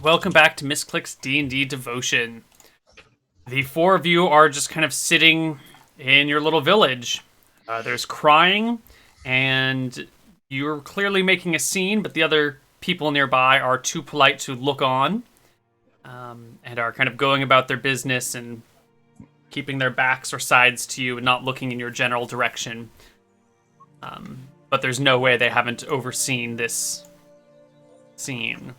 Welcome back to Misscliks D&D Devotion. The four of you are just kind of sitting in your little village. There's crying, and you're clearly making a scene, but the other people nearby are too polite to look on, and are kind of going about their business and keeping their backs or sides to you and not looking in your general direction. But there's no way they haven't overseen this scene.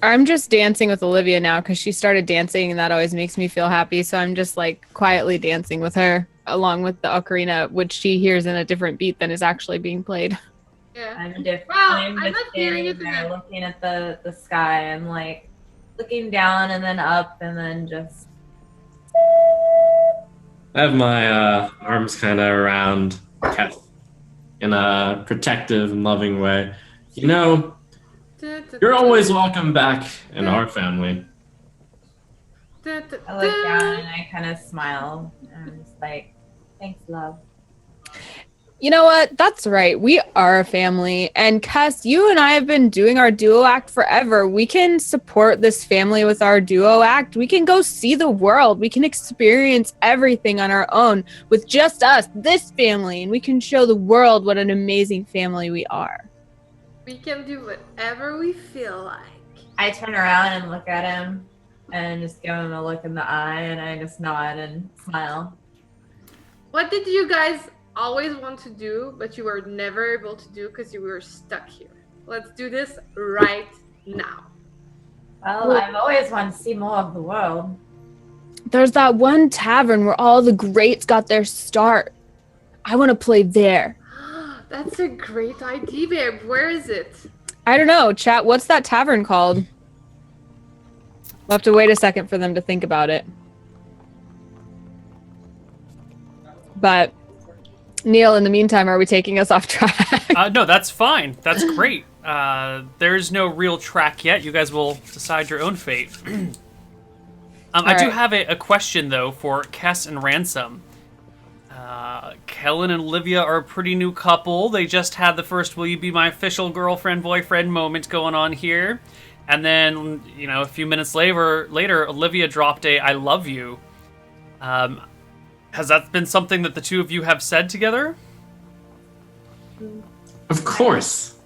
I'm just dancing with Olivia now because she started dancing and that always makes me feel happy. So I'm just like quietly dancing with her along with the ocarina, which she hears in a different beat than is actually being played. Yeah. I'm just I'm not hearing it there looking at the sky and like looking down and then up and then just. I have my arms kind of around Keth in a protective and loving way. You know, you're always welcome back in our family. I look down and I kind of smile and I'm just like, thanks, love. You know what? That's right. We are a family. And Cass, you and I have been doing our duo act forever. We can support this family with our duo act. We can go see the world. We can experience everything on our own with just us, this family. And we can show the world what an amazing family we are. We can do whatever we feel like. I turn around and look at him and just give him a look in the eye and I just nod and smile. What did you guys always want to do, but you were never able to do because you were stuck here? Let's do this right now. Well, I've always wanted to see more of the world. There's that one tavern where all the greats got their start. I want to play there. That's a great idea, babe. Where is it? I don't know. Chat, what's that tavern called? We'll have to wait a second for them to think about it. But, Neil, in the meantime, are we taking us off track? No, that's fine. That's great. There's no real track yet. You guys will decide your own fate. I do have a question, though, for Kess and Ransom. Kellen and Olivia are a pretty new couple. They just had the first "will you be my official girlfriend-boyfriend" moment going on here. And then, you know, a few minutes later, Olivia dropped a "I love you." Has that been something that the two of you have said together? Of course.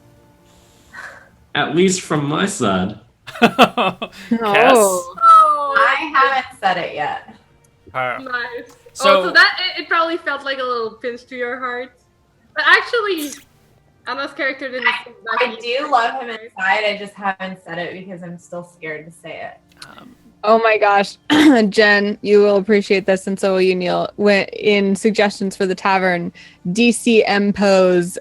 At least from my side. Kess? Oh, I haven't said it yet. nice. So- So that it probably felt like a little pinch to your heart. But actually, Anna's character didn't. I do love him inside. I just haven't said it because I'm still scared to say it. Oh my gosh. Jen, you will appreciate this, and so will you, Neil. In suggestions for the tavern, DCM pose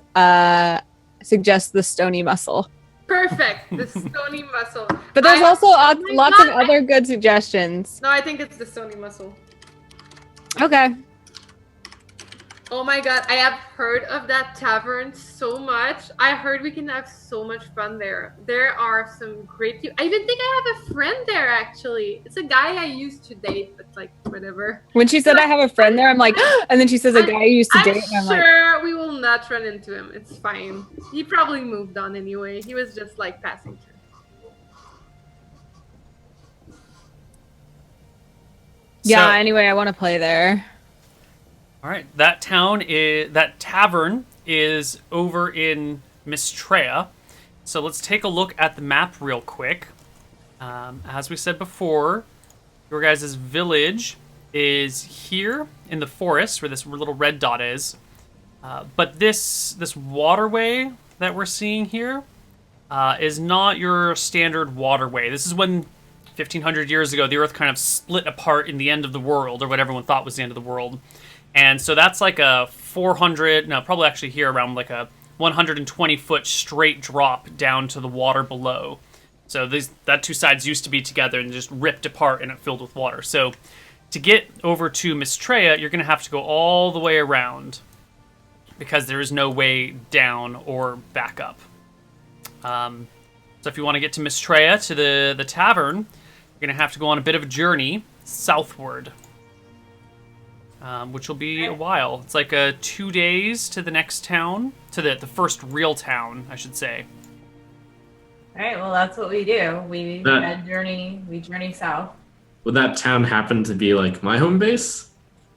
suggests the stony muscle. Perfect. The stony muscle. But there's also lots of God. other good suggestions. No, I think it's the stony muscle. Okay. Oh my god, I have heard of that tavern so much. I heard we can have so much fun there. There are some great people. I even think I have a friend there, actually. It's a guy I used to date, but like, whatever. When she said I have a friend there, I'm like, and then she says a guy I used to I'm date, and I'm like, sure we will not run into him. It's fine. He probably moved on anyway. He was just like passing through. yeah, So- anyway, I want to play there. All right, that tavern is over in Mistrea. So let's take a look at the map real quick. As we said before, your guys' village is here in the forest where this little red dot is. But this waterway that we're seeing here is not your standard waterway. This is when 1,500 years ago the Earth kind of split apart in the end of the world, or what everyone thought was the end of the world. And so that's like a probably actually here around like a 120-foot straight drop down to the water below. So that two sides used to be together and just ripped apart and it filled with water. So to get over to Mistrea, you're going to have to go all the way around because there is no way down or back up. So if you want to get to Mistrea, to the tavern, you're going to have to go on a bit of a journey southward. Which will be a while. It's like 2 days to the next town, to the first real town, I should say. All right, well, that's what we do. We That- journey south. Would that town happen to be like my home base?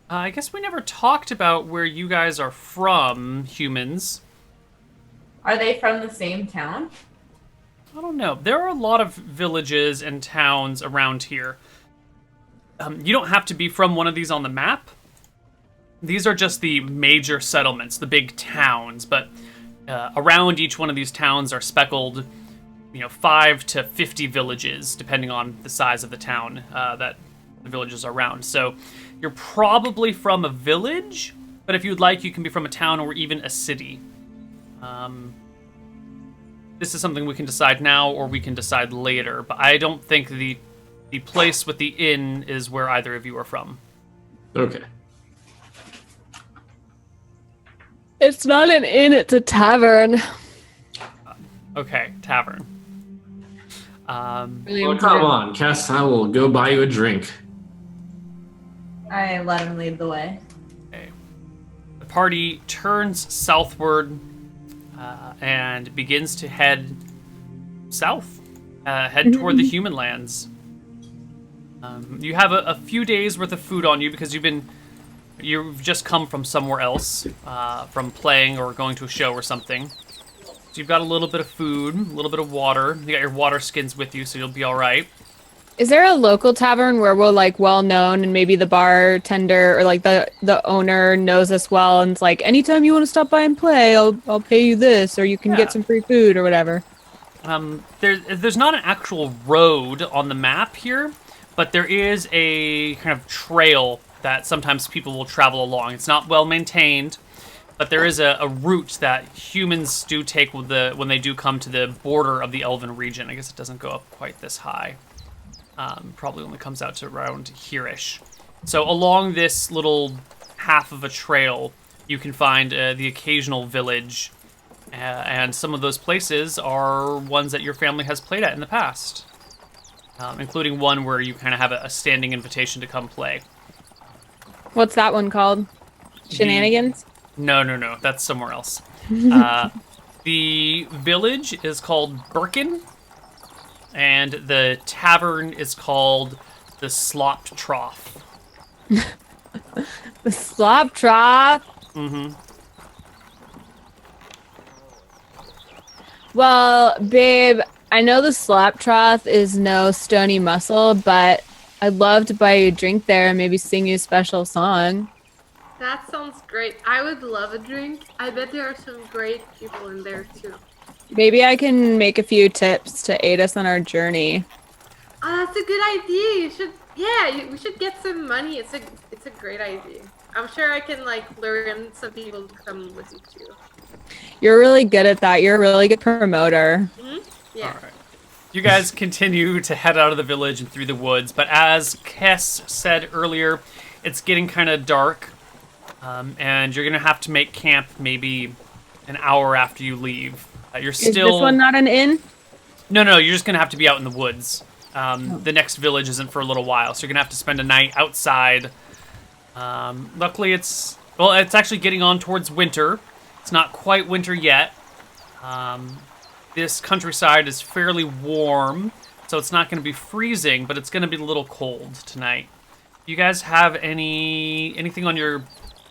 I guess we never talked about where you guys are from, humans. Are they from the same town? I don't know. There are a lot of villages and towns around here. You don't have to be from one of these on the map. These are just the major settlements, the big towns, but around each one of these towns are speckled, 5 to 50 villages, depending on the size of the town that the villages are around. So you're probably from a village, but if you'd like, you can be from a town or even a city. This is something we can decide now or we can decide later, but I don't think the place with the inn is where either of you are from. Okay. It's not an inn, it's a tavern. Okay, tavern. Really Well, come on, Cass. I will go buy you a drink. I let him lead the way. Okay. The party turns southward and begins to head south, head toward the human lands. You have a few days worth of food on you because you've just come from somewhere else, from playing or going to a show or something. So you've got a little bit of food, a little bit of water. You got your water skins with you, so you'll be all right. Is there a local tavern where we're like well known and maybe the bartender or like the owner knows us well and it's like anytime you want to stop by and play, I'll pay you this or you can get some free food or whatever? There's not an actual road on the map here, but there is a kind of trail that sometimes people will travel along. It's not well maintained, but there is a route that humans do take when they do come to the border of the Elven region. I guess it doesn't go up quite this high. Probably only comes out to around here-ish. So along this little half of a trail, you can find the occasional village, and some of those places are ones that your family has played at in the past, including one where you kind of have a standing invitation to come play. What's that one called? Shenanigans? No, that's somewhere else. The village is called Birkin, and the tavern is called the Slop Trough. The Slop Trough? Mm-hmm. Well, babe, I know the Slop Trough is no stony muscle, but I'd love to buy you a drink there and maybe sing you a special song. That sounds great. I would love a drink. I bet there are some great people in there too. Maybe I can make a few tips to aid us on our journey. Oh, that's a good idea. We should get some money. It's a great idea. I'm sure I can lure some people to come with you too. You're really good at that. You're a really good promoter. Mm-hmm. Yeah. All right. You guys continue to head out of the village and through the woods, but as Kess said earlier, it's getting kind of dark, and you're going to have to make camp maybe an hour after you leave. You're still... Is this one not an inn? No, you're just going to have to be out in the woods. The next village isn't for a little while, so you're going to have to spend a night outside. Luckily, it's actually getting on towards winter. It's not quite winter yet. This countryside is fairly warm, so it's not going to be freezing, but it's going to be a little cold tonight. Do you guys have anything on your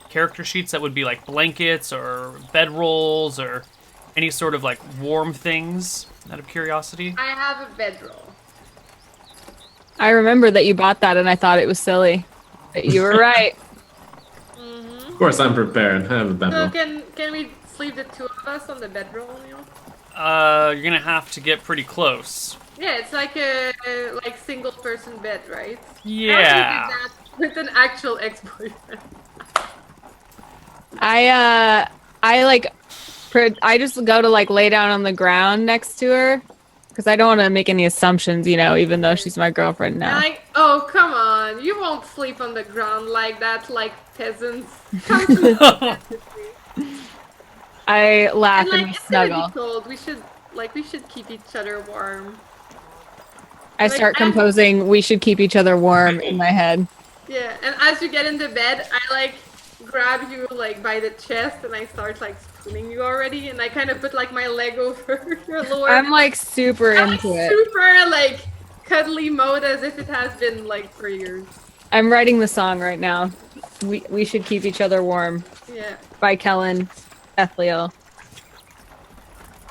character sheets that would be like blankets or bedrolls or any sort of warm things, out of curiosity? I have a bedroll. I remember that you bought that and I thought it was silly. But you were right. Mm-hmm. Of course, I'm prepared. I have a So bedroll. can we sleep the two of us on the bedroll, Neil? You're going to have to get pretty close. Yeah, it's like a single person bed, right? Yeah. I did that with an actual ex-boyfriend. I just go to lay down on the ground next to her because I don't want to make any assumptions, even though she's my girlfriend now. Oh, come on. You won't sleep on the ground like that, like peasants. Come to the I laugh and, it's gonna snuggle. be cold. We should keep each other warm. I start composing "We should keep each other warm" in my head. Yeah, and as you get into bed, I grab you like by the chest and I start like spooning you already, and I kind of put like my leg over your lower. I'm like super I'm, into like, it. super like cuddly mode as if it has been like for years. I'm writing the song right now. We should keep each other warm. Yeah. By Kellen Ethliel.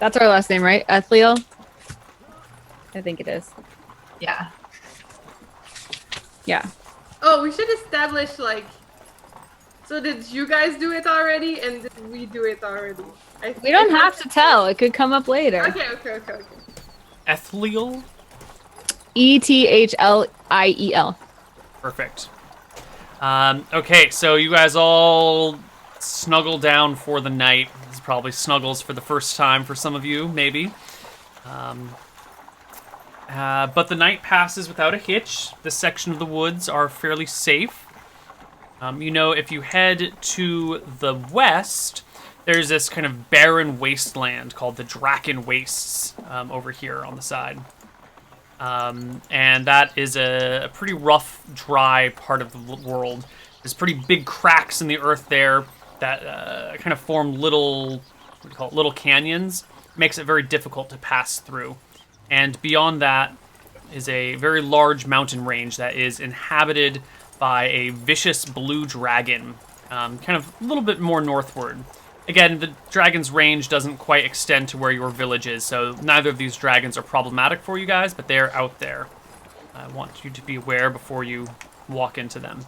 That's our last name, right? Ethliel? I think it is. Yeah. Yeah. Oh, we should establish like. So did you guys do it already, and did we do it already? We don't have to tell. It could come up later. Okay. Ethliel? Ethliel. Perfect. Okay, so you guys all snuggle down for the night. This is probably snuggles for the first time for some of you, maybe. But the night passes without a hitch. This section of the woods are fairly safe. You know, if you head to the west, there's this kind of barren wasteland called the Draken Wastes over here on the side. And that is a pretty rough, dry part of the world. There's pretty big cracks in the earth there that kind of form little, what do you call it, little canyons. Makes it very difficult to pass through. And beyond that is a very large mountain range that is inhabited by a vicious blue dragon, kind of a little bit more northward. Again, the dragon's range doesn't quite extend to where your village is, so neither of these dragons are problematic for you guys, but they're out there. I want you to be aware before you walk into them.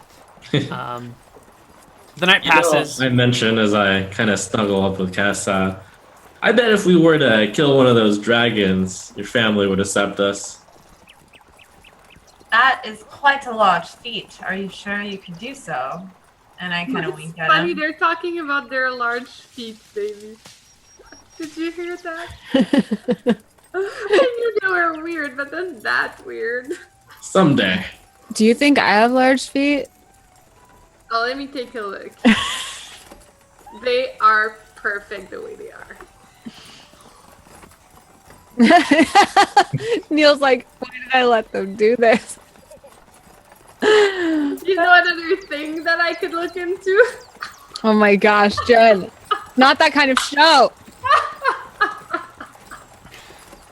The night passes. I mentioned as I kind of snuggle up with Cass, I bet if we were to kill one of those dragons, your family would accept us. That is quite a large feat. Are you sure you could do so? And I kind of wink at Funny, him. they're talking about their large feet, baby. Did you hear that? I knew they were weird, but then that's weird. Someday. Do you think I have large feet? Oh, let me take a look. They are perfect the way they are. Neil's like, why did I let them do this? You know another thing that I could look into? Oh my gosh, Jen. Not that kind of show.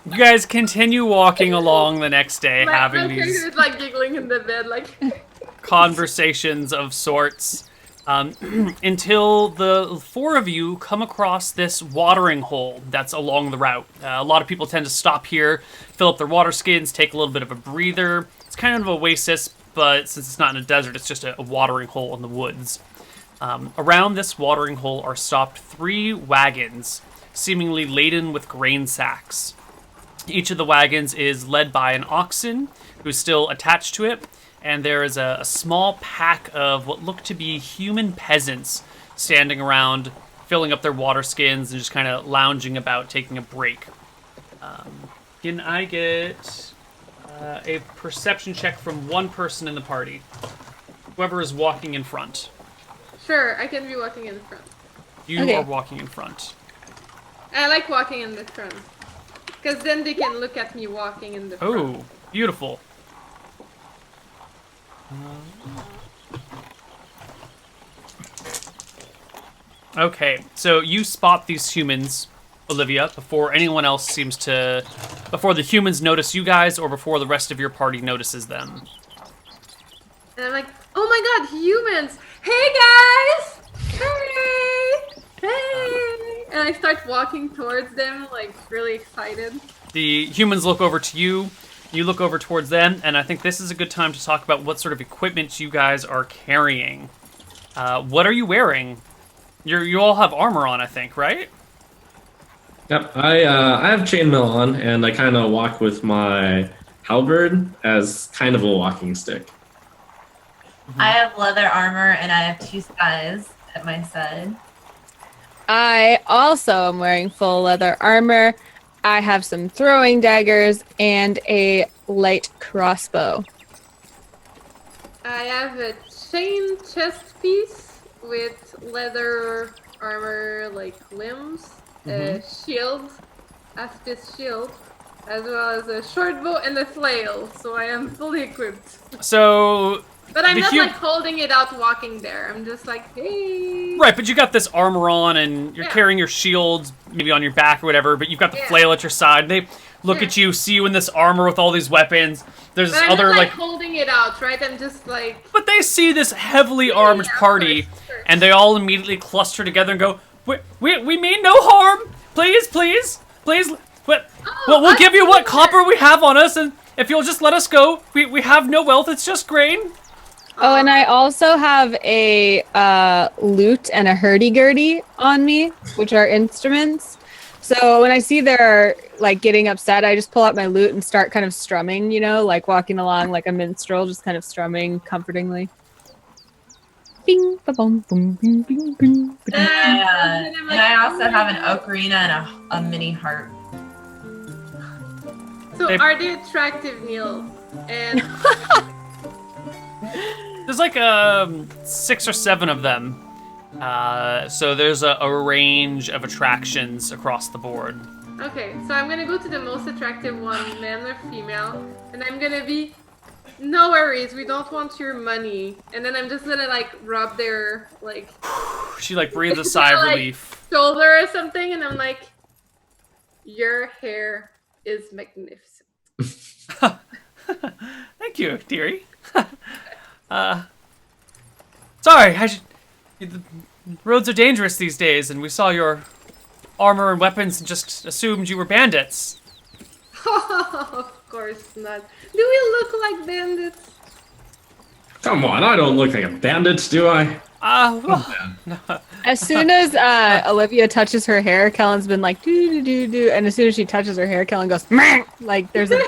You guys continue walking along the next day, having my these character is like giggling in the bed, like. conversations of sorts, until the four of you come across this watering hole that's along the route. A lot of people tend to stop here, fill up their water skins, take a little bit of a breather. It's kind of an oasis, but since it's not in a desert, it's just a watering hole in the woods. Around this watering hole are stopped 3 wagons, seemingly laden with grain sacks. Each of the wagons is led by an oxen who's still attached to it, and there is a small pack of what look to be human peasants standing around, filling up their water skins and just kind of lounging about, taking a break. Can I get a perception check from one person in the party? Whoever is walking in front. Sure, I can be walking in the front. You Okay. are walking in front. I like walking in the front. Because then they can look at me walking in the front. Oh, beautiful. Okay, so you spot these humans, Olivia, before anyone else seems to... Before the humans notice you guys, or before the rest of your party notices them. And I'm like, oh my god, humans! Hey guys! Hey! Hey! And I start walking towards them, like, really excited. The humans look over to you, you look over towards them, and I think this is a good time to talk about what sort of equipment you guys are carrying. What are you wearing? You all have armor on, I think, right? Yep, I have chainmail on, and I kind of walk with my halberd as kind of a walking stick. I have leather armor and I have 2 spies at my side. I also am wearing full leather armor. I have some throwing daggers and a light crossbow. I have a chain chest piece with leather armor, like limbs, a shield, Aspis shield, as well as a short bow and a flail, so I am fully equipped. So, But I'm The not hu- like holding it out walking there. I'm just like, hey. Right, but you got this armor on, and you're Yeah. carrying your shield maybe on your back or whatever, but you've got the Yeah. flail at your side. They look Yeah. at you, see you in this armor with all these weapons. There's But this I'm other, not like... holding it out, right? I'm just like, But they see this heavily armed Yeah, of party, course, of course. and they all immediately cluster together and go, we mean no harm! Please, please, please, well, we'll I give you what see copper we have on us, and if you'll just let us go, we have no wealth, it's just grain. Oh, and I also have a lute and a hurdy-gurdy on me, which are instruments. So when I see they're like getting upset, I just pull out my lute and start kind of strumming, you know, like walking along like a minstrel, just kind of strumming comfortingly. Bing, ba-bum, boom, bing, bing, bing, ba-dum. And I also have an ocarina and a mini harp. so They- are they attractive, Neil? And There's like 6 or 7 of them. So there's a range of attractions across the board. okay, so I'm gonna go to the most attractive one, man or female, and I'm gonna be, no worries, we don't want your money. And then I'm just gonna like rub their like She like breathes a sigh of Like- relief. shoulder or something, and I'm like, your hair is magnificent. Thank you, dearie. Sorry, the roads are dangerous these days, and we saw your armor and weapons and just assumed you were bandits. Of course not. Do we look like bandits? Come on, I don't look like a bandit, do I? Well, As soon as Olivia touches her hair, Kellen's been like, doo doo doo doo. And as soon as she touches her hair, Kellen goes, meh! Like there's a.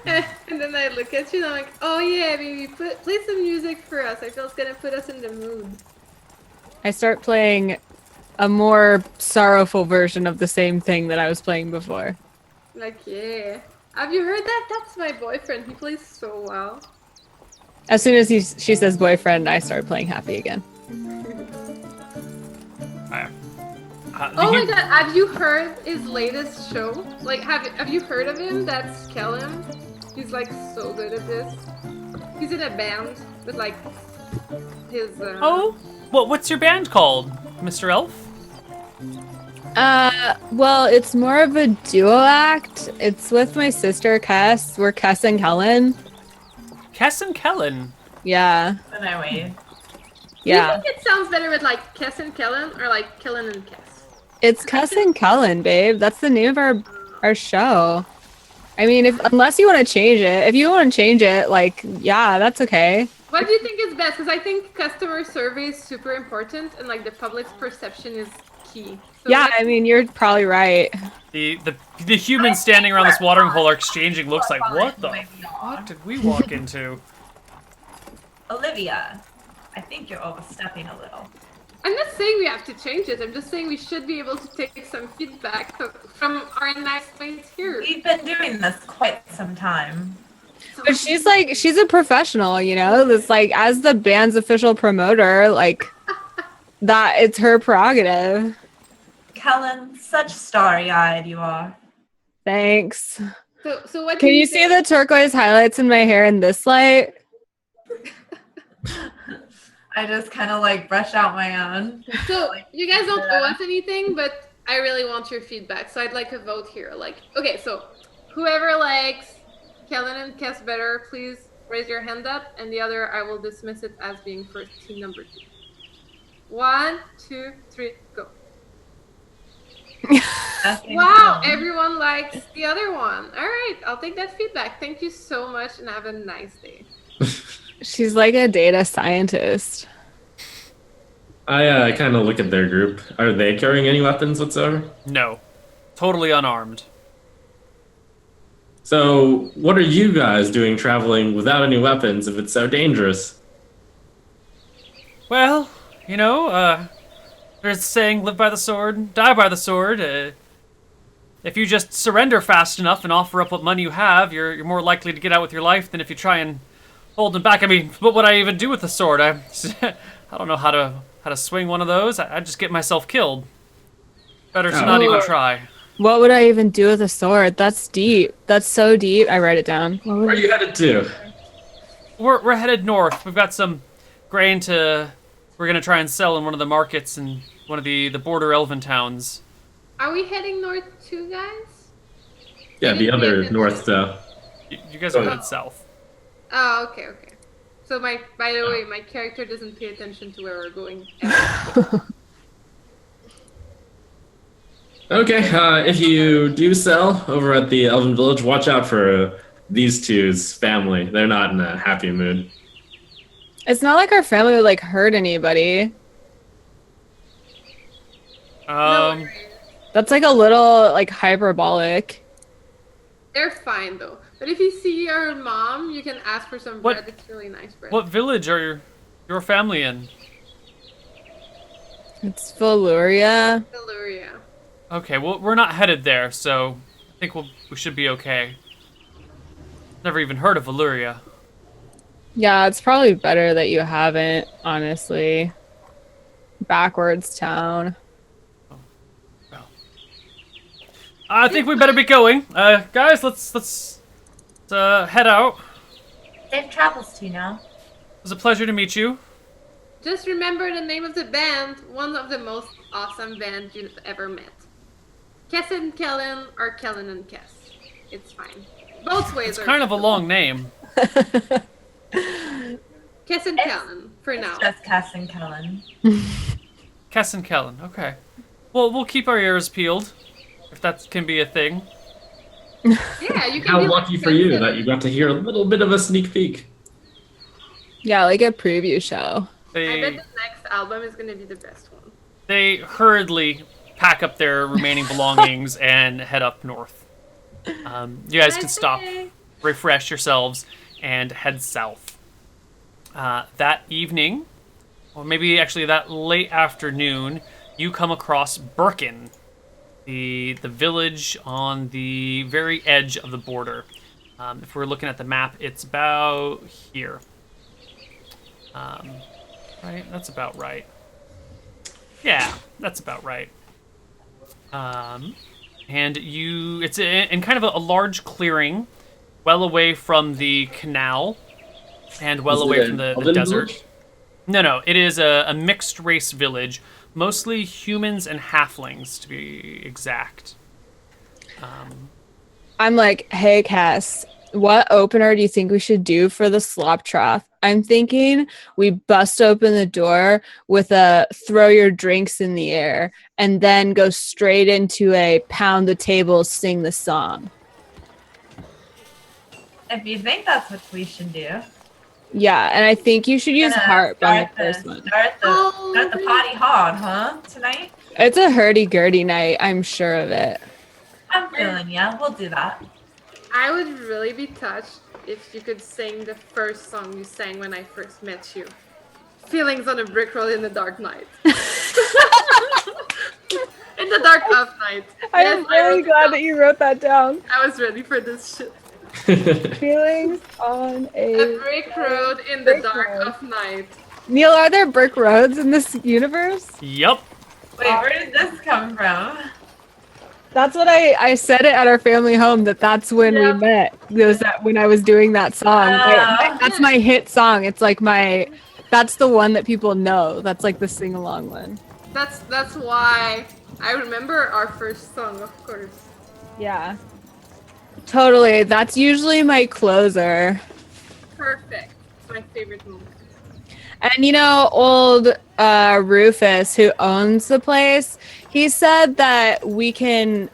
And then I look at you and I'm like, oh yeah, baby, play some music for us. I feel it's gonna put us in the mood. I start playing a more sorrowful version of the same thing that I was playing before. Like, yeah. Have you heard that? That's my boyfriend. He plays so well. As soon as she says boyfriend, I start playing happy again. Oh my god, have you heard his latest show? Like, have you heard of him? That's Kellen. He's like so good at this. He's in a band with like his. Oh, what's your band called, Mr. Elf? Well, it's more of a duo act. It's with my sister Kess. We're Kess and Kellen. Kess and Kellen. Yeah. And I wave. Do you Yeah. think it sounds better with like Kess and Kellen or like Kellen and Kess? It's Kess and Kellen, babe. That's the name of our show. I mean, unless you want to change it. If you want to change it, like, yeah, that's okay. What do you think is best? Because I think customer survey is super important and like the public's perception is key. So Yeah, like, I mean, you're probably right. The humans standing around this watering hole are exchanging looks like, what the Oh my fuck God. did we walk into? Olivia, I think you're overstepping a little. I'm not saying we have to change it. I'm just saying we should be able to take some feedback from our nice mates here. We've been doing this quite some time. But she's a professional, you know? It's like, as the band's official promoter, like, that it's her prerogative. Kellen, such starry-eyed you are. Thanks. So what? Can do you see think? the turquoise highlights in my hair in this light? I just kind of like brush out my own. So you guys don't owe us anything, but I really want your feedback. So I'd like a vote here. Like, okay, so whoever likes Kellen and Kess better, please raise your hand up, and the other I will dismiss it as being first team number 2. 1, 2, 3, go. Wow, everyone likes the other one. All right, I'll take that feedback. Thank you so much, and have a nice day. She's like a data scientist. I kind of look at their group. Are they carrying any weapons whatsoever? No. Totally unarmed. So, what are you guys doing traveling without any weapons if it's so dangerous? Well, you know, there's a saying, live by the sword, die by the sword. If you just surrender fast enough and offer up what money you have, you're more likely to get out with your life than if you try and hold them back. I mean, what would I even do with the sword? I don't know how to swing one of those. I'd just get myself killed. Better to not even try. What would I even do with a sword? That's deep. That's so deep. I write it down. Where are you headed to? We're headed north. We've got some grain we're gonna try and sell in one of the markets in one of the border elven towns. Are we heading north too, guys? Yeah, the Didn't pay other attention. north though. You guys are headed south. Oh, okay. So by the way, my character doesn't pay attention to where we're going. Okay, if you do sell over at the Elven Village, watch out for these two's family. They're not in a happy mood. It's not like our family would like hurt anybody. No Um, worries. That's like a little like hyperbolic. They're fine though. But if you see your mom, you can ask for some What- bread. It's really nice bread. what village are your family in? It's Valuria. Illyria. Okay, well, we're not headed there, so I think we should be okay. Never even heard of Valuria. Yeah, it's probably better that you haven't, honestly. Backwards town. I think we better be going. Guys, let's head out. Safe travels to you now. It was a pleasure to meet you. Just remember the name of the band. One of the most awesome bands you've ever met. Kess and Kellen or Kellen and Kess. It's fine. Both ways It's are kind of a acceptable. long name. Kess and Kellen for now. It's just Cass and Kellen. Kess and Kellen. Okay. Well, we'll keep our ears peeled, if that can be a thing. Yeah, you can How be lucky like for you Kellen. that you got to hear a little bit of a sneak peek. Yeah, like a preview show. I bet They the next album is gonna be the best one. they hurriedly pack up their remaining belongings and head up north. You guys can stop, refresh yourselves, and head south. That evening, or maybe actually that late afternoon, you come across Birkin, the village on the very edge of the border. If we're looking at the map, it's about here. Right? That's about right. Yeah, that's about right. And it's in kind of a large clearing, well away from the canal, and well Is it away an from the elven desert. village? No, it is a mixed race village, mostly humans and halflings, to be exact. I'm like, hey, Cass, what opener do you think we should do for the slop trough? I'm thinking we bust open the door with a throw your drinks in the air and then go straight into a pound the table, sing the song. If you think that's what we should do. Yeah, and I think you should use Gonna harp on the start first one. Start Oh, the potty hard, huh? Tonight? It's a hurdy-gurdy night, I'm sure of it. I'm feeling ya. We'll do that. I would really be touched if you could sing the first song you sang when I first met you. Feelings on a brick road in the dark night. In the dark of night. Yes, I wrote it down. you wrote that down. I was ready for this shit. Feelings on A brick road in the Brick dark road. of night. Neil, are there brick roads in this universe? Yup. Wait, where did this come from? That's what I said it at our family home, that's when Yeah. we met. It was that when I was doing that song. That's my hit song. It's like that's the one that people know. That's like the sing-along one. That's why I remember our first song, of course. Yeah. Totally. That's usually my closer. Perfect. It's my favorite moment. And old Rufus, who owns the place, he said that we can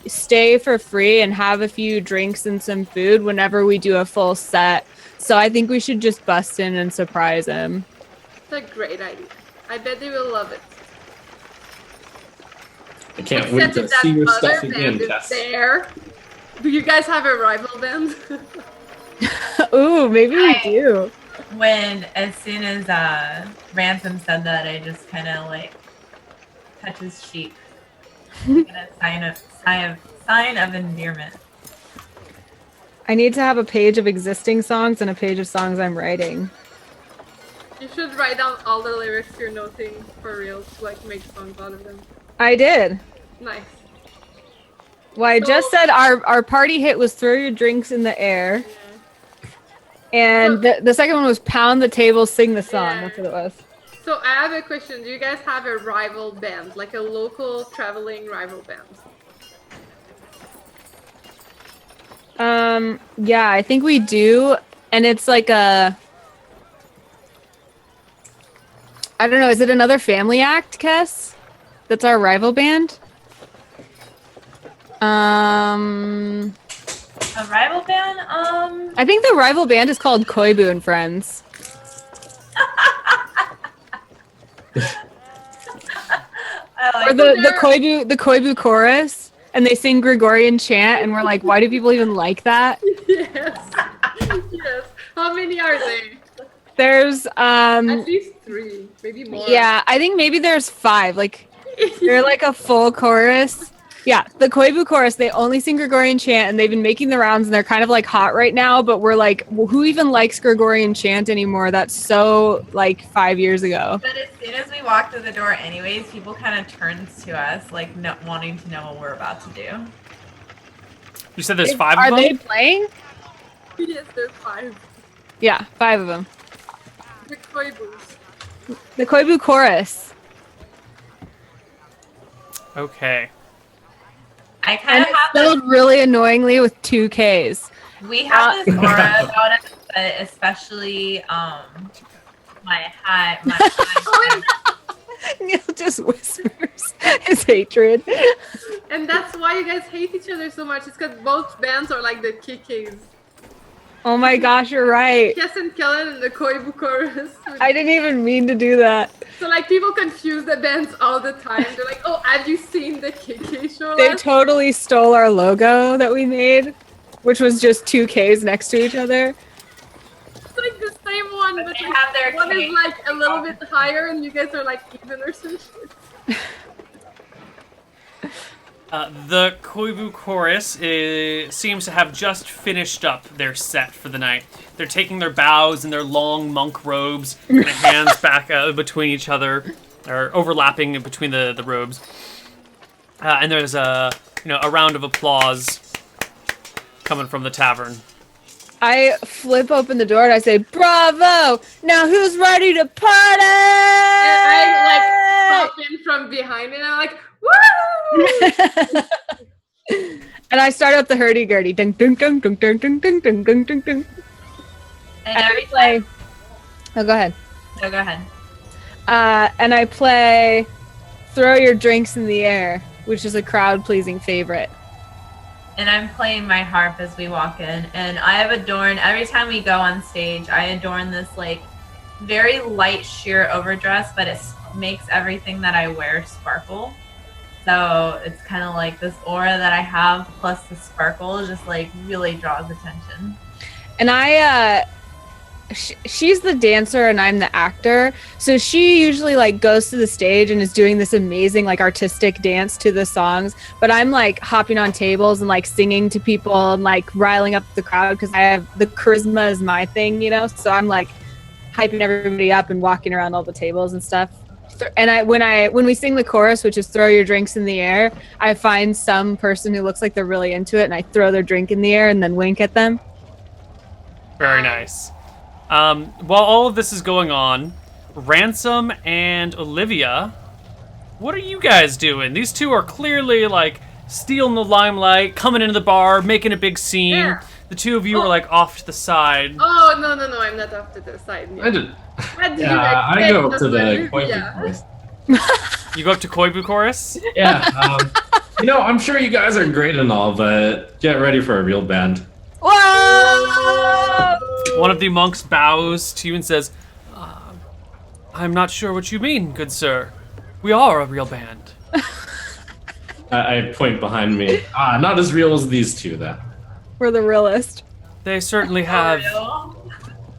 stay for free and have a few drinks and some food whenever we do a full set. So I think we should just bust in and surprise him. It's a great idea. I bet they will love it. I can't wait Except to if that see your other stuff band again, is Tess. there. Do you guys have a rival band? Ooh, maybe we do. As soon as Ransom said that, I just kind of like touch his cheek, like in a sign of endearment. I need to have a page of existing songs and a page of songs I'm writing. You should write down all the lyrics you're noting for real to like make songs out of them. I did. Nice. Well, I just said our party hit was throw your drinks in the air. And the second one was pound the table, sing the song. Yeah. That's what it was. So I have a question. Do you guys have a rival band, like a local traveling rival band? Yeah, I think we do. And it's like I don't know, is it another family act, Kess? That's our rival band? A rival band? I think the rival band is called Koibu and Friends. I Or like the Koibu chorus, and they sing Gregorian chant, and we're like, why do people even like that? Yes. Yes. How many are they? There's At least 3, maybe more. yeah, I think maybe there's 5. Like they're like a full chorus. Yeah, the Koibu chorus, they only sing Gregorian chant, and they've been making the rounds, and they're kind of like hot right now, but we're like, well, who even likes Gregorian chant anymore? That's so like 5 years ago. But as soon as we walk through the door anyways, people kind of turns to us, like wanting to know what we're about to do. You said there's 5 Are of them? they playing? Yes, there's 5. Yeah, 5 of them. The Koibus. The Koibu chorus. Okay. I kind And of it's have this, spelled really annoyingly with 2 Ks. we have this aura about us, but especially my hat, Neil just whispers his hatred. And that's why you guys hate each other so much. It's because both bands are like the KKs. Oh my gosh, you're right. Kes and Kellen and the Koibu chorus. I didn't even mean to do that. So like people confuse the bands all the time. They're like, oh, have you seen the KK show? They last totally stole our logo that we made, which was just 2 Ks next to each other. It's like the same one, but they like, have their one K. is like a little bit higher and you guys are like even or some shit. The Koibu chorus seems to have just finished up their set for the night. They're taking their bows and their long monk robes, and their hands back between each other, or overlapping between the robes. And there's a round of applause coming from the tavern. I flip open the door and I say, "Bravo! Now who's ready to party?" And I like pop in from behind and I'm like, woo! And I start up the hurdy-gurdy. Ding, ding, ding, ding, ding, ding, ding, ding, ding, ding, ding. and every play. time. Oh, go ahead. No, go ahead. And I play "Throw Your Drinks in the Air," which is a crowd-pleasing favorite. And I'm playing my harp as we walk in, and I have adorned every time we go on stage. I adorn this like very light sheer overdress, but it makes everything that I wear sparkle. So it's kind of like this aura that I have plus the sparkle just like really draws attention. And she's the dancer and I'm the actor. So she usually like goes to the stage and is doing this amazing like artistic dance to the songs. But I'm like hopping on tables and like singing to people and like riling up the crowd because I have the charisma is my thing, So I'm like hyping everybody up and walking around all the tables and stuff. And when we sing the chorus, which is "Throw Your Drinks in the Air," I find some person who looks like they're really into it and I throw their drink in the air and then wink at them. Very nice. While all of this is going on, Ransom and Olivia, what are you guys doing? These two are clearly like stealing the limelight, coming into the bar, making a big scene. Yeah. The two of you are like off to the side. Oh, no, I'm not off to the side. I did. What did you Yeah, I expect go up of to the Olivia? Koibu chorus. You go up to Koibu chorus? Yeah. I'm sure you guys are great and all, but get ready for a real band. Whoa! One of the monks bows to you and says, I'm not sure what you mean, good sir. We are a real band. I point behind me. Not as real as these two, though. We're the realest. They certainly have Real?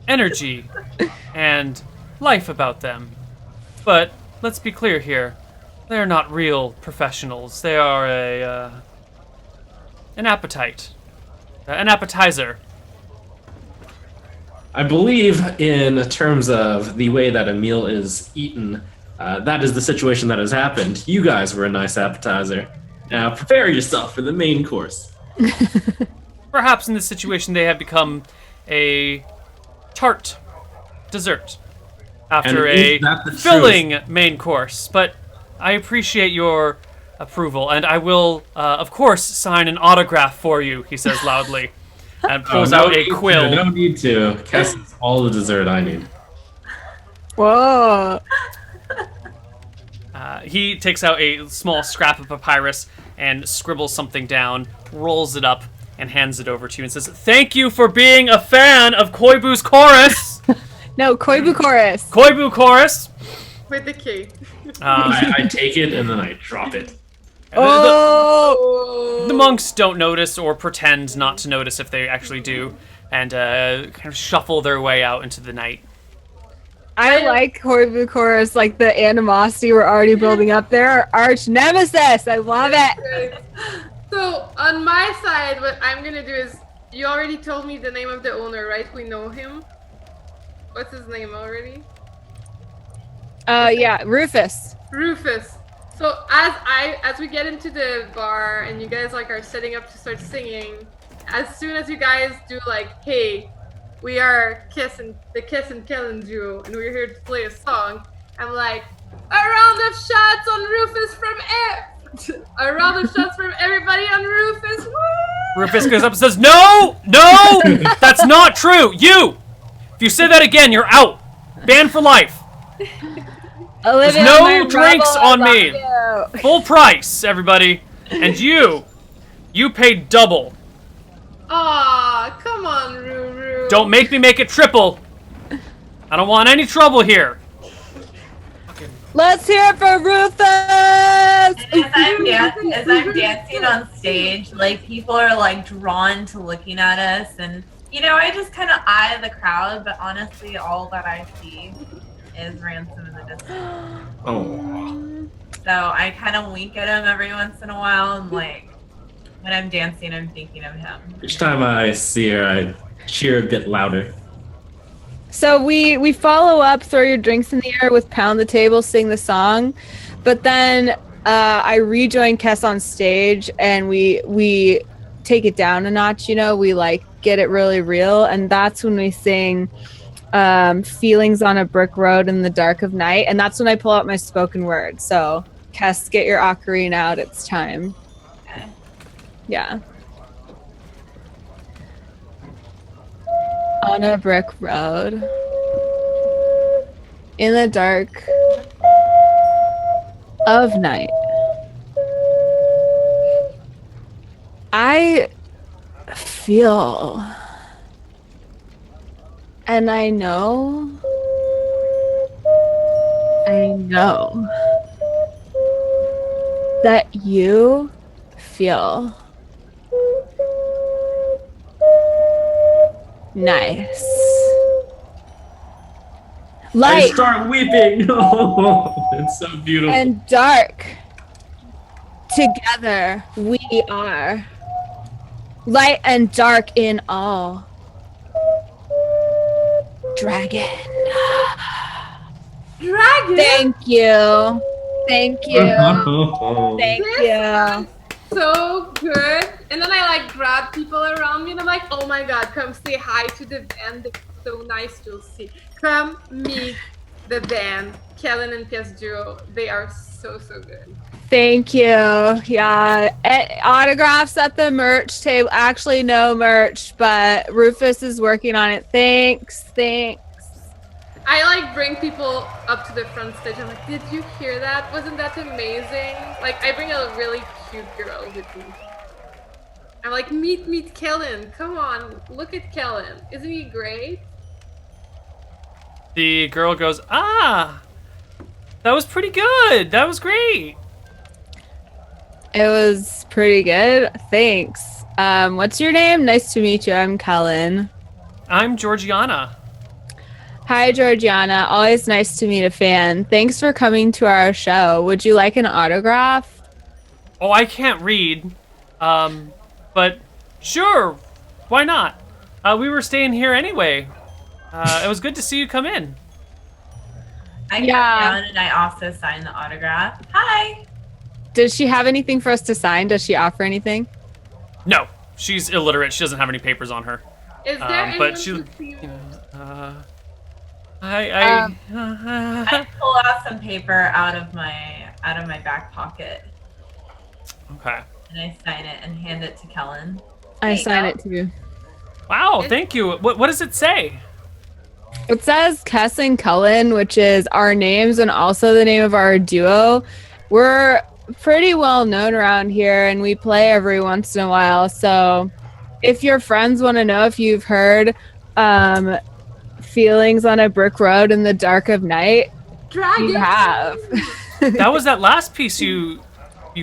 energy and life about them. But let's be clear here. They're not real professionals. They are an appetite. An appetizer. I believe in terms of the way that a meal is eaten, that is the situation that has happened. You guys were a nice appetizer. Now prepare yourself for the main course. Perhaps in this situation they have become a tart dessert after And a is that the filling main course. But I appreciate your approval, and I will, of course, sign an autograph for you, he says loudly, and pulls out a quill. No need to. Kess is all the dessert I need. Whoa. He takes out a small scrap of papyrus and scribbles something down, rolls it up, and hands it over to you and says, "Thank you for being a fan of Koibu's Chorus." No, Koibu Chorus. Koibu Chorus. With the K. I take it and then I drop it. Oh! The monks don't notice or pretend not to notice if they actually do, and kind of shuffle their way out into the night. I like Koibu Chorus, like the animosity we're already building up there. Arch nemesis. I love it. Great. So on my side, what I'm gonna do is, you already told me the name of the owner, right? We know him. What's his name already? Yeah, Rufus. Rufus. So as we get into the bar and you guys like are setting up to start singing, as soon as you guys do like, hey, we are the Kiss and Kellen duo, and we're here to play a song, I'm like, a round of shots on Rufus a round of shots from everybody on Rufus. Woo! Rufus goes up and says, "No, that's not true. If you say that again, you're out. Banned for life. There's Olivia, no my drinks rebel, on I me. love you. Full price, everybody. And you paid double. Aw, come on, Ruru. Don't make me make it triple. I don't want any trouble here." Let's hear it for Rufus! As I'm dancing on stage, like, people are, like, drawn to looking at us, and, you know, I just kind of eye the crowd, but honestly, all that I see is Ransom in the distance. Oh. So I kind of wink at him every once in a while, and, like, when I'm dancing, I'm thinking of him. Each time I see her, I cheer a bit louder. So we follow up, throw your drinks in the air with Pound the Table, sing the song, but then I rejoin Kess on stage and we take it down a notch, you know, we like get it really real, and that's when we sing Feelings on a Brick Road in the Dark of Night, and that's when I pull out my spoken word. So Kess, get your ocarina out, it's time. Okay. Yeah. On a brick road in the dark of night, I feel and I know that you feel nice. I Light start weeping. Oh, it's so beautiful. and dark. Together we are. Light and dark in all. Dragon. Dragon. Thank you. Thank you. Thank This you. So good. And then I like grab people around me and I'm like, oh my god, come say hi to the band. They're so nice to see. Come meet the band. Kellen and Piers Duo. They are so good. Thank you. Yeah. Autographs at the merch table. Actually, no merch, but Rufus is working on it. Thanks. I like bring people up to the front stage. I'm like, did you hear that? Wasn't that amazing? Like, I bring a really cute girl with me. I'm like, meet Kellen. Come on, look at Kellen. Isn't he great? The girl goes, "That was pretty good. That was great." It was pretty good. Thanks. What's your name? Nice to meet you. I'm Kellen. I'm Georgiana. Hi, Georgiana. Always nice to meet a fan. Thanks for coming to our show. Would you like an autograph? Oh, I can't read. But sure, why not? We were staying here anyway. It was good to see you come in. I come down and I also sign the autograph. Hi. Does she have anything for us to sign? Does she offer anything? No, she's illiterate. She doesn't have any papers on her. Is there anyone But she, who seems... I pull out some paper out of my back pocket Okay. and I sign it and hand it to Kellen. I There you sign go. it too. Wow, thank you. What does it say? It says Kess and Cullen, which is our names and also the name of our duo. We're pretty well known around here and we play every once in a while. So if your friends want to know if you've heard Feelings on a Brick Road in the Dark of Night, Dragon. you have. That was that last piece you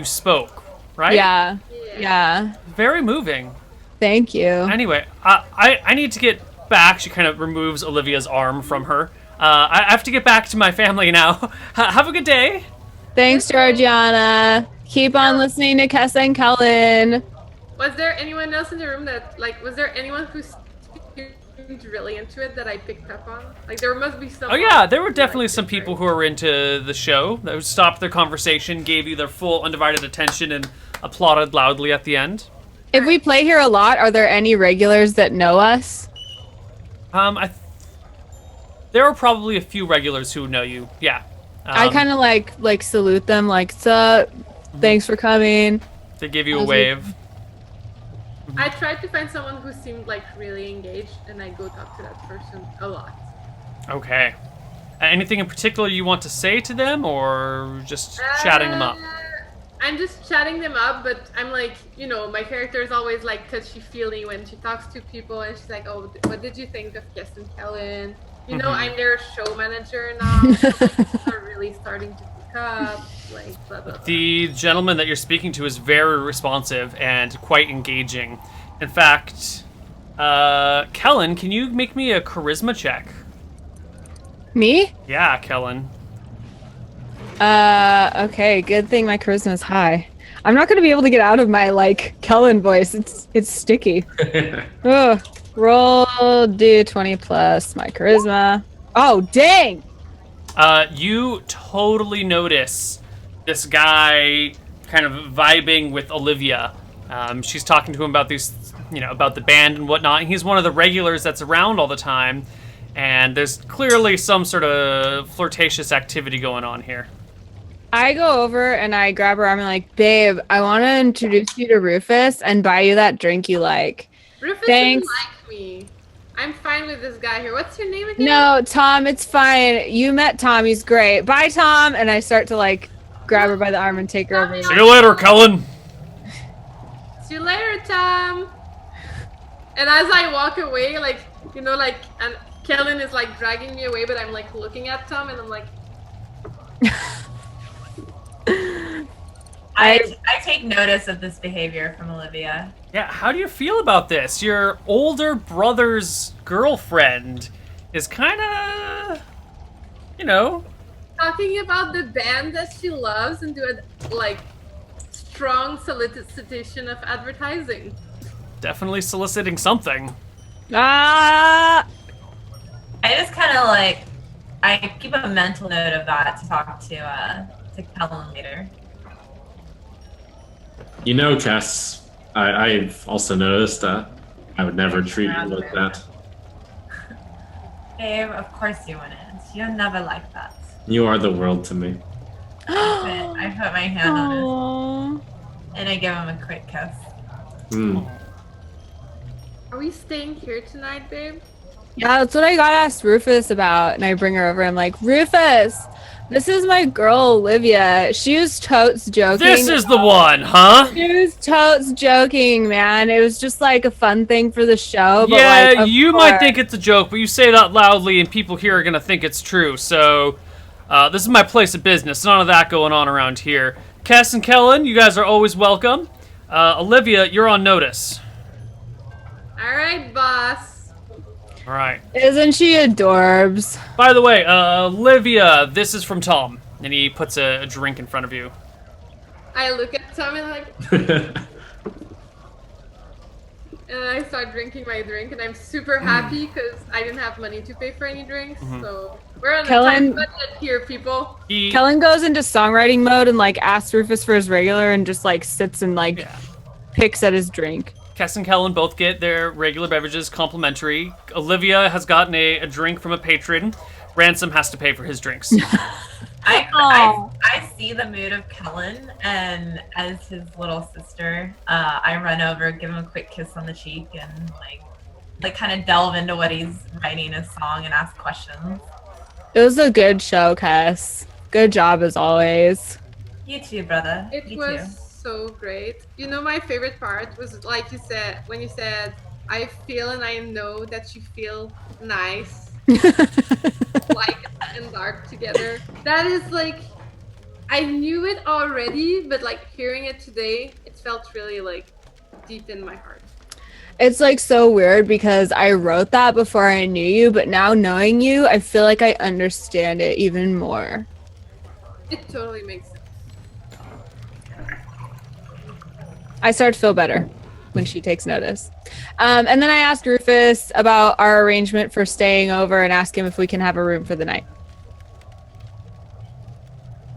spoke, right? Yeah. Yeah. Very moving. Thank you. Anyway, I need to get back. She kind of removes Olivia's arm from her. I have to get back to my family now. Have a good day. Thanks, Georgiana. Keep on listening to Kess and Cullen. Was there anyone else in the room that, like, was there anyone who seemed really into it that I picked up on? Like, there must be some. Oh yeah, there were definitely some people who were into the show that stopped their conversation, gave you their full undivided attention, and applauded loudly at the end. If we play here a lot, are there any regulars that know us? There are probably a few regulars who know you. Yeah. I kind of like salute them, like, "Sup? Thanks for coming." They give you a wave. I tried to find someone who seemed like really engaged, and I go talk to that person a lot. Okay. Anything in particular you want to say to them, or just chatting them up? I'm just chatting them up, but I'm like, you know, my character is always like touchy-feely when she talks to people, and she's like, "Oh, what did you think of Kess and Kellen?" You know, I'm their show manager now. So things are really starting to pick up. Like, blah, blah, blah. The gentleman that you're speaking to is very responsive and quite engaging. In fact, Kellen, can you make me a charisma check? Me? Yeah, Kellen. Okay, good thing my charisma is high. I'm not gonna be able to get out of my, like, Kellen voice. It's sticky. Ugh. Roll D20 plus my charisma. Oh, dang! You totally notice this guy kind of vibing with Olivia. She's talking to him about these, about the band and whatnot. He's one of the regulars that's around all the time, and there's clearly some sort of flirtatious activity going on here. I go over and I grab her arm and like, "Babe, I want to introduce you to Rufus and buy you that drink you like." Rufus Thanks. doesn't like me. I'm fine with this guy here. What's your name again? No, Tom, it's fine. You met Tom. He's great. Bye, Tom. And I start to like grab her by the arm and take her over. See you later, Kellen. See you later, Tom. And as I walk away, like, and Kellen is like dragging me away, but I'm like looking at Tom and I'm like, I take notice of this behavior from Olivia. Yeah, how do you feel about this? Your older brother's girlfriend is kind of, talking about the band that she loves and do a like strong solicitation of advertising. definitely soliciting something. Ah! I just kind of I keep a mental note of that to talk to Kellen later. You know, Chess, I've also noticed that I would never treat you like that. Babe, of course you wouldn't. You're never like that. You are the world to me. I put my hand on his Aww. and I give him a quick kiss. Are we staying here tonight, babe? Yeah, that's what I got asked Rufus about. And I bring her over. I'm like, "Rufus, this is my girl, Olivia. She was totes joking." This is the one, huh? She was totes joking, man. It was just like a fun thing for the show. But Yeah, like, of you might course- think it's a joke, but you say that loudly and people here are going to think it's true. So, this is my place of business. None of that going on around here. Cass and Kellen, you guys are always welcome. Olivia, you're on notice. All right, boss. All right. Isn't she adorbs? By the way, Olivia, this is from Tom. And he puts a drink in front of you. I look at Tom and like, and I start drinking my drink, and I'm super happy because I didn't have money to pay for any drinks. So we're on a Kellen- tight budget here, people. Kellen goes into songwriting mode and like asks Rufus for his regular and just like sits and like Yeah. picks at his drink. Kess and Kellen both get their regular beverages complimentary. Olivia has gotten a drink from a patron. Ransom has to pay for his drinks. I see the mood of Kellen, and as his little sister, I run over, give him a quick kiss on the cheek, and like kind of delve into what he's writing his song and ask questions. It was a good show, Kess. Good job as always. You too, brother. It You was too. so great. You know, my favorite part was like you said, when you said, I feel and I know that you feel nice, light and dark together. That is like, I knew it already, but like hearing it today, it felt really like deep in my heart. It's like so weird because I wrote that before I knew you, but now knowing you, I feel like I understand it even more. It totally makes sense. I start to feel better when she takes notice. And then I asked Rufus about our arrangement for staying over and ask him if we can have a room for the night.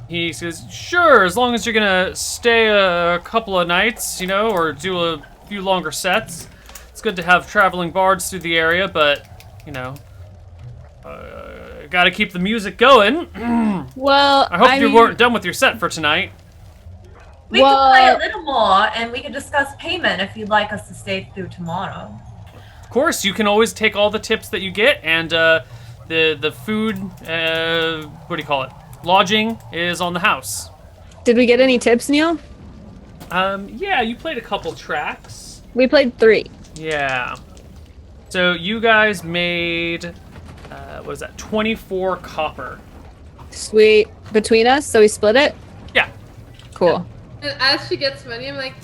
He says, sure, as long as you're gonna stay a couple of nights, you know, or do a few longer sets. It's good to have traveling bards through the area, but, you know, gotta keep the music going. Well, I hope you weren't done with your set for tonight. We can play a little more, and we can discuss payment if you'd like us to stay through tomorrow. Of course, you can always take all the tips that you get, and the food, what do you call it? Lodging is on the house. Did we get any tips, Neil? Yeah, you played a couple tracks. We played 3. Yeah. So you guys made, what was that, 24 copper. Sweet. Between us, so we split it? Yeah. Cool. And as she gets money, I'm like,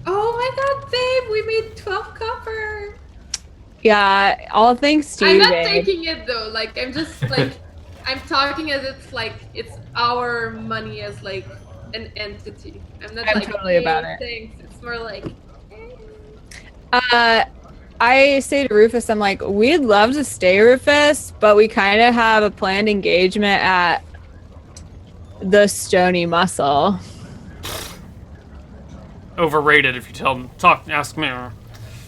oh my god, babe, we made 12 copper. Yeah, all thanks to I'm you, not babe. taking it though. Like, I'm just like, I'm talking as it's like, it's our money as like an entity. I'm not I'm like, totally hey, about it. thanks. It's more like, I say to Rufus, I'm like, we'd love to stay, Rufus, but we kind of have a planned engagement at the Stony Mussel. Overrated if you tell them, ask me.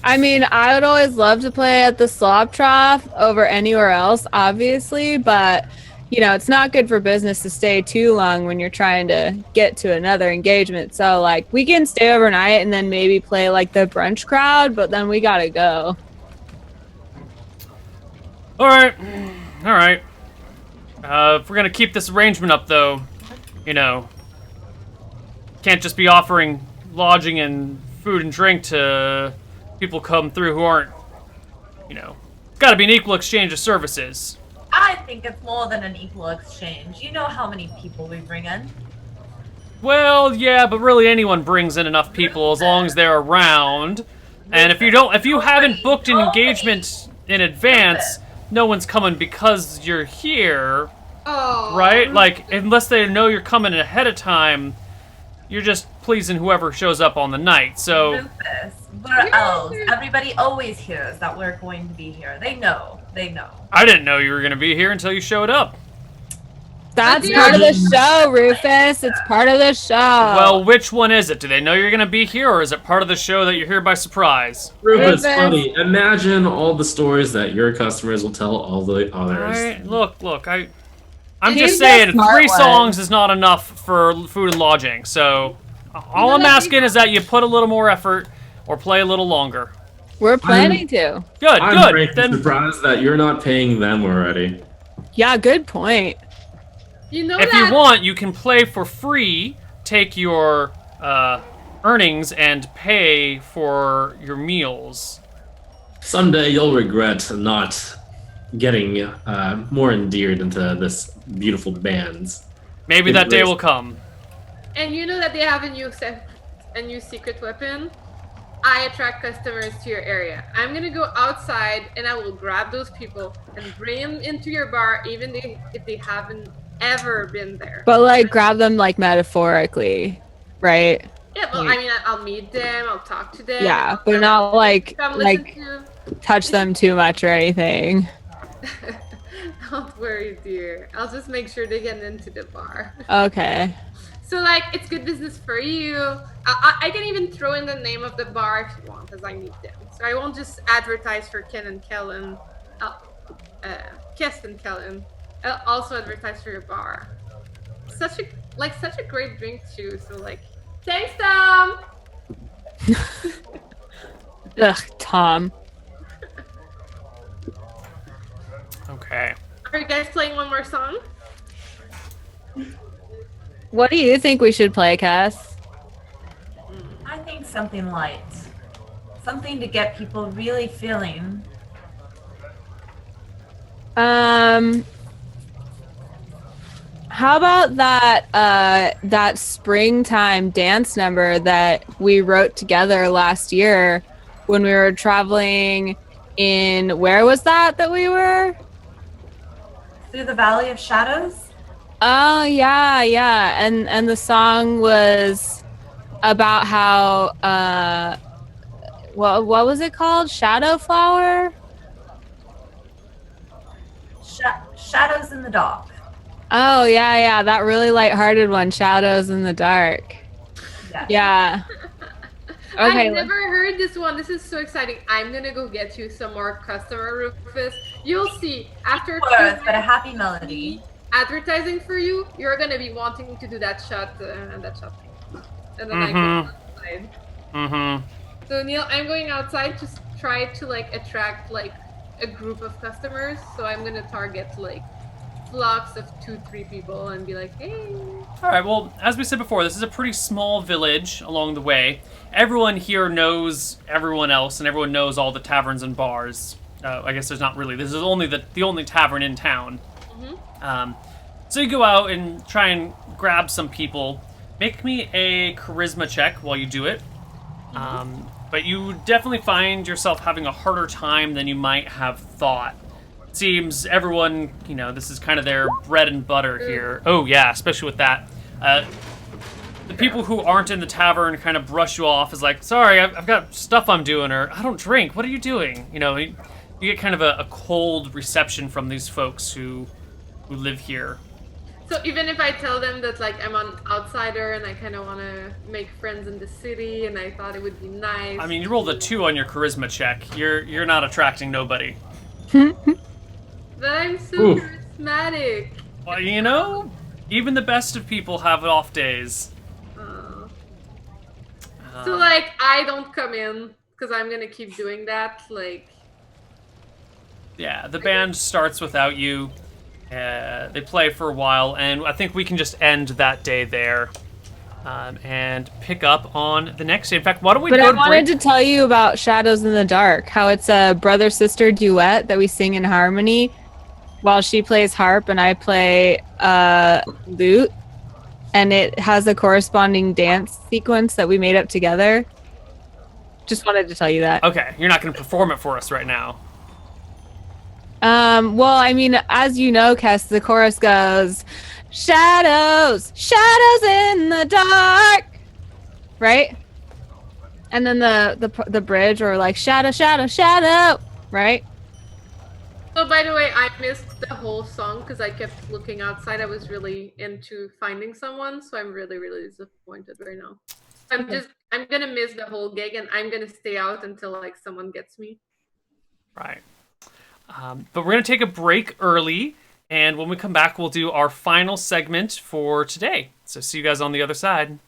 I mean, I would always love to play at the Slop Trough over anywhere else, obviously, but, you know, it's not good for business to stay too long when you're trying to get to another engagement. So, like, we can stay overnight and then maybe play, like, the brunch crowd, but then we gotta go. All right. If we're gonna keep this arrangement up, though, you know, can't just be offering lodging and food and drink to people come through who aren't, you know, gotta be an equal exchange of services. I think it's more than an equal exchange. You know how many people we bring in. Well, yeah, but really anyone brings in enough people as long as they're around. And if you haven't booked an engagement in advance, no one's coming because you're here, oh, right? Like, unless they know you're coming ahead of time, you're just pleasing whoever shows up on the night. So Rufus, we're elves. Everybody always hears that we're going to be here. They know. I didn't know you were going to be here until you showed up. That's part of the show, Rufus. It's part of the show. Well, which one is it? Do they know you're going to be here, or is it part of the show that you're here by surprise? Rufus, buddy, imagine all the stories that your customers will tell all the others. All right, look, I'm He's just the saying, smart 3 one. songs is not enough for food and lodging. So all I'm asking is that you put a little more effort or play a little longer. We're planning to. Good, I'm good. frankly Then surprised that you're not paying them already. Yeah, good point. you know if that. you want, you can play for free, take your earnings, and pay for your meals. Someday you'll regret not getting more endeared into this beautiful bands. Maybe that day will come. And you know that they have a new secret weapon. I attract customers to your area. I'm gonna go outside and I will grab those people and bring them into your bar, even if they haven't ever been there. But, like, grab them, like, metaphorically, right? Yeah, well, I mean, I'll meet them, I'll talk to them. Yeah, but not, like, Come listen to. touch them too much or anything. Don't worry, dear. I'll just make sure they get into the bar. Okay. So like it's good business for you. I can even throw in the name of the bar if you want, as I need them. So I won't just advertise for Ken and Kellen, Kest and Kellen. I'll also advertise for your bar. Such a great drink too. So like, thanks, Tom. Ugh, Tom. Okay. Are you guys playing one more song? What do you think we should play, Cass? I think something light. Something to get people really feeling. How about that springtime dance number that we wrote together last year when we were traveling in, where was that we were? Through the Valley of Shadows? Oh yeah. And the song was about how what was it called? Shadow Flower? Shadows in the Dark. Oh yeah, that really lighthearted one, Shadows in the Dark. Yes. Yeah. Okay. I've never heard this one. This is so exciting. I'm gonna go get you some more customer Rufus. You'll see after Words, but a happy melody. advertising for you, you're gonna be wanting to do that shot and that shot. And then I go outside. Mm-hmm. So Neil, I'm going outside to try to like attract like a group of customers. So I'm gonna target like flocks of 2-3 people and be like, hey. All right, well, as we said before, this is a pretty small village along the way. Everyone here knows everyone else, and everyone knows all the taverns and bars. I guess there's not really. This is only the only tavern in town. Mm-hmm. So you go out and try and grab some people. Make me a charisma check while you do it. But you definitely find yourself having a harder time than you might have thought. Seems everyone, this is kind of their bread and butter here. Oh yeah, especially with that. The people who aren't in the tavern kind of brush you off as like, sorry, I've got stuff I'm doing, or I don't drink. What are you doing? You get kind of a cold reception from these folks who live here. So even if I tell them that like I'm an outsider and I kind of want to make friends in the city and I thought it would be nice. I mean, you rolled a 2 on your charisma check. You're not attracting nobody. But I'm so Ooh. charismatic. Well, even the best of people have off days. So like I don't come in because I'm gonna keep doing that. Like, Yeah, the band starts without you. They play for a while, and I think we can just end that day there and pick up on the next day. In fact, why don't we But go I to wanted break? to tell you about Shadows in the Dark, how it's a brother-sister duet that we sing in harmony while she plays harp and I play lute. And it has a corresponding dance sequence that we made up together. Just wanted to tell you that. Okay, you're not going to perform it for us right now. Well, I mean, as you know, Kess, the chorus goes, shadows, shadows in the dark, right? And then the bridge, or like shadow, shadow, shadow, right? so by the way, I missed the whole song because I kept looking outside. I was really into finding someone, so I'm really, really disappointed right now. I'm gonna miss the whole gig and I'm gonna stay out until like someone gets me. Right. But we're going to take a break early, and when we come back, we'll do our final segment for today. So see you guys on the other side.